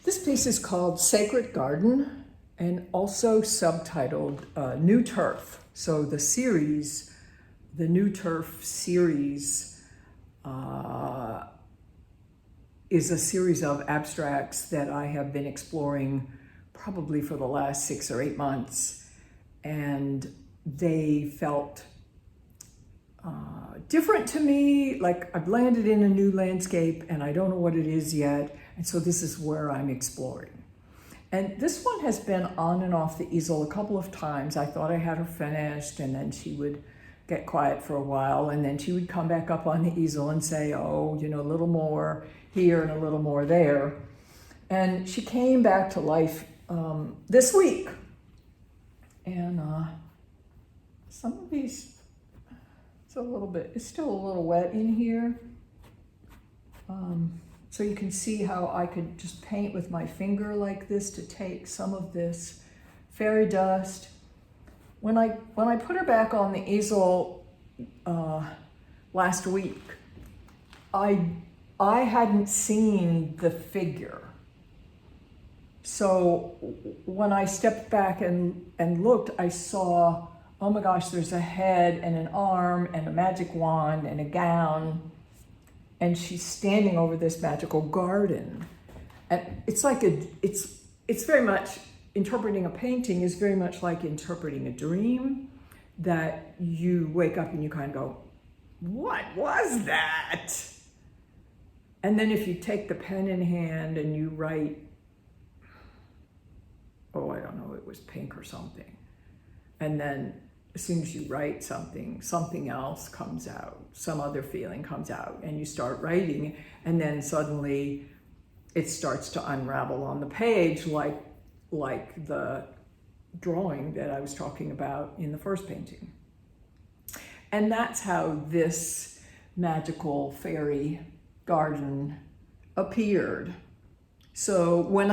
This piece is called Sacred Garden and also subtitled New Turf. So the series, the New Turf series, is a series of abstracts that I have been exploring probably for the last 6 or 8 months. And they felt different to me, like I've landed in a new landscape and I don't know what it is yet. And so this is where I'm exploring. And this one has been on and off the easel a couple of times. I thought I had her finished, and then she would get quiet for a while, and then she would come back up on the easel and say, oh, you know, a little more here and a little more there. And she came back to life this week. And some of these, it's still a little wet in here. So you can see how I could just paint with my finger like this to take some of this fairy dust. When I put her back on the easel last week, I hadn't seen the figure. So when I stepped back and looked, I saw, oh my gosh, there's a head and an arm and a magic wand and a gown. And she's standing over this magical garden. And it's like it's very much, interpreting a painting is very much like interpreting a dream, that you wake up and you kind of go, what was that? And then if you take the pen in hand and you write, oh, I don't know, it was pink or something. And then as soon as you write something, something else comes out, some other feeling comes out, and you start writing, and then suddenly it starts to unravel on the page like the drawing that I was talking about in the first painting. And that's how this magical fairy garden appeared. So when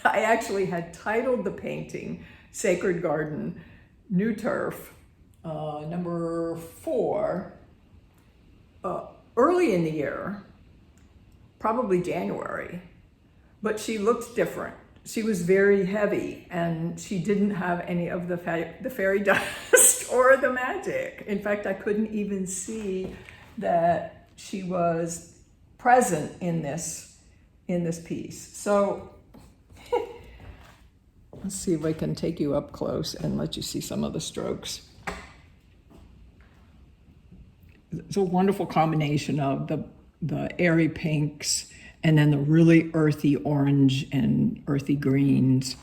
I actually had titled the painting Sacred Garden, New Turf, number 4, early in the year, probably January, but she looked different. She was very heavy and she didn't have any of the fairy dust or the magic. In fact, I couldn't even see that she was present in this piece. So let's see if I can take you up close and let you see some of the strokes. It's a wonderful combination of the airy pinks and then the really earthy orange and earthy greens.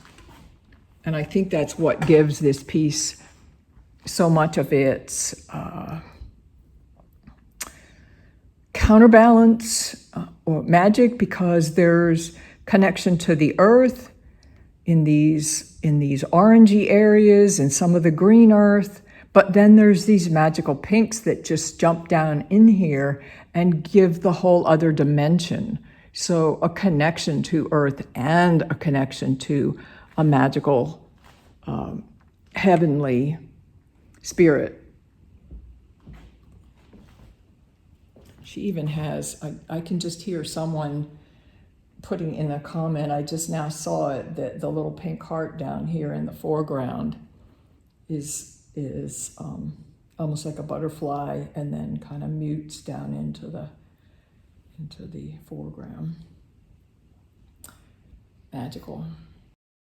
And I think that's what gives this piece so much of its counterbalance or magic, because there's connection to the earth in these orangey areas and some of the green earth, but then there's these magical pinks that just jump down in here and give the whole other dimension. So a connection to earth and a connection to a magical, heavenly spirit. She even has, I can just hear someone putting in a comment, I just now saw it, that the little pink heart down here in the foreground is almost like a butterfly, and then kind of mutes down into the foreground. Magical.